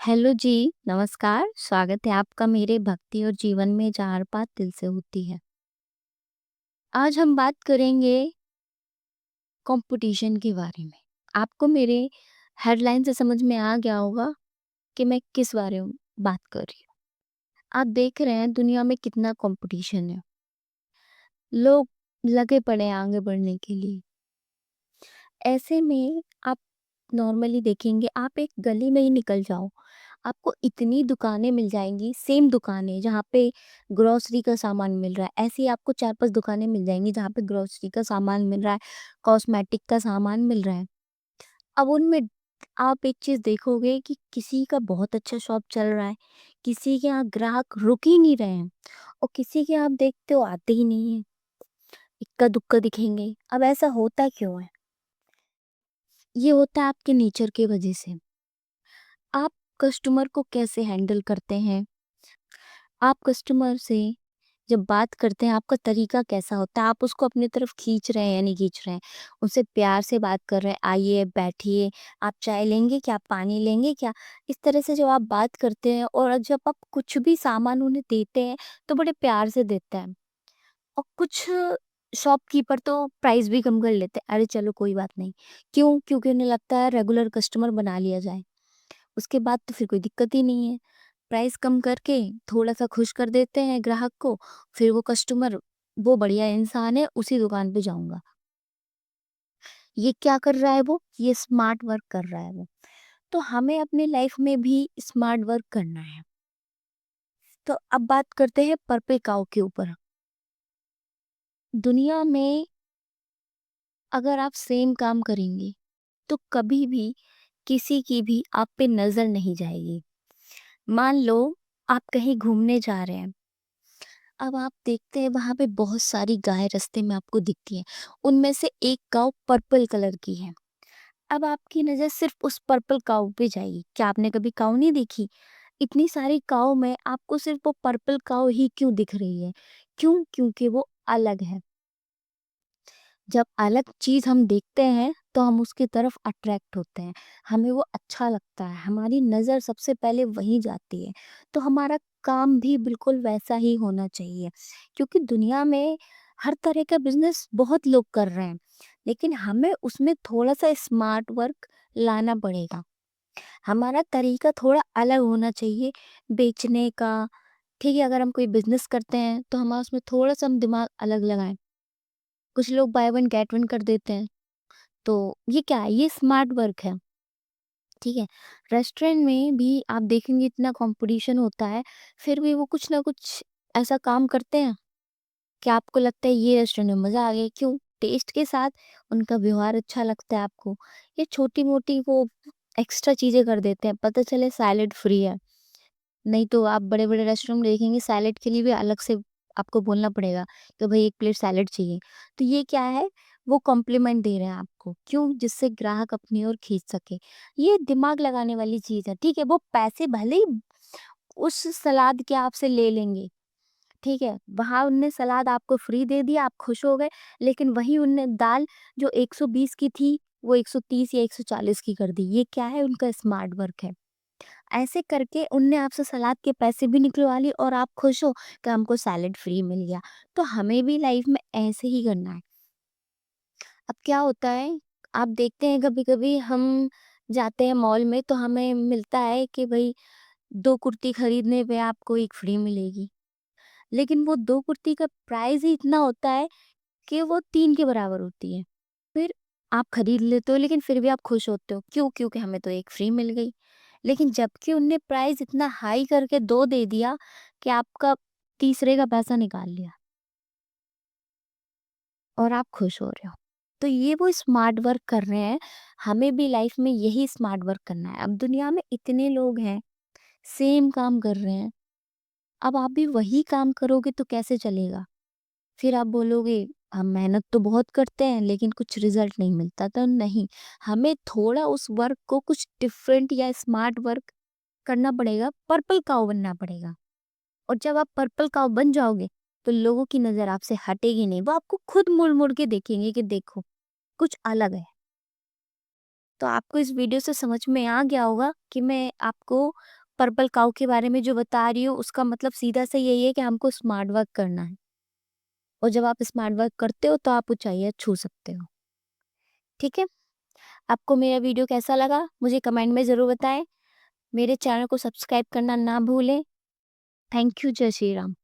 Hello जी, नमस्कार। स्वागत है आपका मेरे भक्ति और जीवन में जहाँ बात दिल से होती है। आज हम बात करेंगे कंपटीशन के बारे में। आपको मेरे हेडलाइन से समझ में आ गया होगा कि मैं किस बारे में बात कर रही हूँ। आप देख रहे हैं दुनिया में कितना कंपटीशन है। लोग लगे पड़े हैं आगे बढ़ने के लिए। ऐसे में आप नॉर्मली देखेंगे, आप एक गली में ही निकल जाओ, आपको इतनी दुकानें मिल जाएँगी, सेम दुकानें जहाँ पे ग्रोसरी का सामान मिल रहा है, ऐसे ही आपको 4-5 दुकानें मिल जाएँगी जहाँ पे ग्रोसरी का सामान मिल रहा है, कॉस्मेटिक का सामान मिल रहा है। अब उनमें आप एक चीज़ देखोगे कि किसी का बहुत अच्छा शॉप चल रहा है, किसी के यहाँ ग्राहक रुक ही नहीं रहे हैं और किसी के यहाँ आप देखते हो आते ही नहीं हैं, इक्का-दुक्का दिखेंगे। अब ऐसा होता क्यों है? ये होता है आपके नेचर की वजह से। आप कस्टमर को कैसे हैंडल करते हैं? आप कस्टमर से जब बात करते हैं, आपका तरीका कैसा होता है? आप उसको अपनी तरफ खींच रहे हैं या नहीं खींच रहे हैं? उनसे प्यार से बात कर रहे हैं, आइए, बैठिए, आप चाय लेंगे क्या? पानी लेंगे क्या? इस तरह से जब आप बात करते हैं और जब आप कुछ भी सामान उन्हें देते हैं, तो बड़े प्यार से देते हैं। और कुछ शॉपकीपर तो प्राइस भी कम कर लेते हैं, अरे चलो कोई बात नहीं। क्यों? क्योंकि उन्हें लगता है रेगुलर कस्टमर बना लिया जाए। उसके बाद तो फिर कोई दिक्कत ही नहीं है। प्राइस कम करके थोड़ा-सा खुश कर देते हैं ग्राहक को, फिर वो कस्टमर वो बढ़िया इंसान है, उसी दुकान पे जाऊँगा। ये क्या कर रहा है वो? ये स्मार्ट वर्क कर रहा है वो। तो हमें अपनी लाइफ में भी स्मार्ट वर्क करना है। तो अब बात करते हैं पर्पल काऊ के ऊपर। दुनिया में अगर आप सेम काम करेंगे, तो कभी भी किसी की भी आप पे नज़र नहीं जाएगी। मान लो आप कहीं घूमने जा रहे हैं, अब आप देखते हैं वहाँ पे बहुत सारी गाय रास्ते में आपको दिखती हैं। उनमें से एक काऊ पर्पल कलर की है। अब आपकी नज़र सिर्फ़ उस पर्पल काऊ पे जाएगी। क्या आपने कभी काऊ नहीं देखी? इतनी सारी काऊ में आपको सिर्फ़ वो पर्पल काऊ ही क्यों दिख रही है? क्यों? क्योंकि वो अलग है। जब अलग चीज़ हम देखते हैं, तो हम उसकी तरफ अट्रैक्ट होते हैं। हमें वो अच्छा लगता है, हमारी नज़र सबसे पहले वहीं जाती है। तो हमारा काम भी बिल्कुल वैसा ही होना चाहिए। क्योंकि दुनिया में हर तरह का बिज़नेस बहुत लोग कर रहे हैं, लेकिन हमें उसमें थोड़ा-सा स्मार्ट वर्क लाना पड़ेगा। हमारा तरीका थोड़ा अलग होना चाहिए बेचने का, ठीक है? अगर हम कोई बिज़नेस करते हैं, तो हमारा उसमें थोड़ा-सा हम दिमाग अलग लगाएँ। कुछ लोग बाय वन गेट वन कर देते हैं। तो ये क्या है? ये स्मार्ट वर्क है, ठीक है? रेस्टोरेंट में भी आप देखेंगे इतना कॉम्पिटिशन होता है, फिर भी वो कुछ ना कुछ ऐसा काम करते हैं कि आपको लगता है ये रेस्टोरेंट में मज़ा आ गया। क्यों? टेस्ट के साथ उनका व्यवहार अच्छा लगता है आपको। ये छोटी-मोटी वो एक्स्ट्रा चीज़ें कर देते हैं, पता चले सैलेड फ्री है। नहीं तो आप बड़े-बड़े रेस्टोरेंट में देखेंगे सैलेड के लिए भी अलग से आपको बोलना पड़ेगा कि भई 1 प्लेट सैलेड चाहिए। तो ये क्या है? वो कॉम्प्लीमेंट दे रहे हैं आपको। क्यों? जिससे ग्राहक अपनी ओर खींच सके। ये दिमाग लगाने वाली चीज़ है, ठीक है? वो पैसे भले ही उस सलाद के आपसे ले लेंगे, ठीक है? वहाँ उनने सलाद आपको फ्री दे दिया, आप खुश हो गए, लेकिन वहीं उनने दाल जो 120 की थी, वो 130 या 140 की कर दी। ये क्या है? उनका स्मार्ट वर्क है। ऐसे करके उनने आपसे सलाद के पैसे भी निकलवा लिए और आप खुश हो कि हमको सैलेड फ्री मिल गया। तो हमें भी लाइफ में ऐसे ही करना है। अब क्या होता है, आप देखते हैं कभी-कभी हम जाते हैं मॉल में तो हमें मिलता है कि भई 2 कुर्ती खरीदने पे आपको 1 फ्री मिलेगी। लेकिन वो 2 कुर्ती का प्राइस ही इतना होता है कि वो 3 के बराबर होती है। फिर आप खरीद लेते हो लेकिन फिर भी आप खुश होते हो। क्यों? क्योंकि हमें तो 1 फ्री मिल गई। लेकिन जबकि उनने प्राइस इतना हाई करके 2 दे दिया कि आपका तीसरे का पैसा निकाल लिया और आप खुश हो रहे हो। तो ये वो स्मार्ट वर्क कर रहे हैं, हमें भी लाइफ में यही स्मार्ट वर्क करना है। अब दुनिया में इतने लोग हैं, सेम काम कर रहे हैं, अब आप भी वही काम करोगे तो कैसे चलेगा? फिर आप बोलोगे हम मेहनत तो बहुत करते हैं लेकिन कुछ रिजल्ट नहीं मिलता, तो नहीं, हमें थोड़ा उस वर्क को कुछ डिफरेंट या स्मार्ट वर्क करना पड़ेगा, पर्पल काऊ बनना पड़ेगा। और जब आप पर्पल काऊ बन जाओगे तो लोगों की नज़र आपसे हटेगी नहीं, वो आपको खुद मुड़ मुड़ के देखेंगे कि देखो कुछ अलग है। तो आपको इस वीडियो से समझ में आ गया होगा कि मैं आपको पर्पल काऊ के बारे में जो बता रही हूँ, उसका मतलब सीधा सा यही है कि हमको स्मार्ट वर्क करना है। और जब आप स्मार्ट वर्क करते हो तो आप ऊँचाइयाँ छू सकते हो। ठीक है? आपको मेरा वीडियो कैसा लगा मुझे कमेंट में ज़रूर बताएँ। मेरे चैनल को सब्सक्राइब करना ना भूलें। Thank you. जय श्री राम।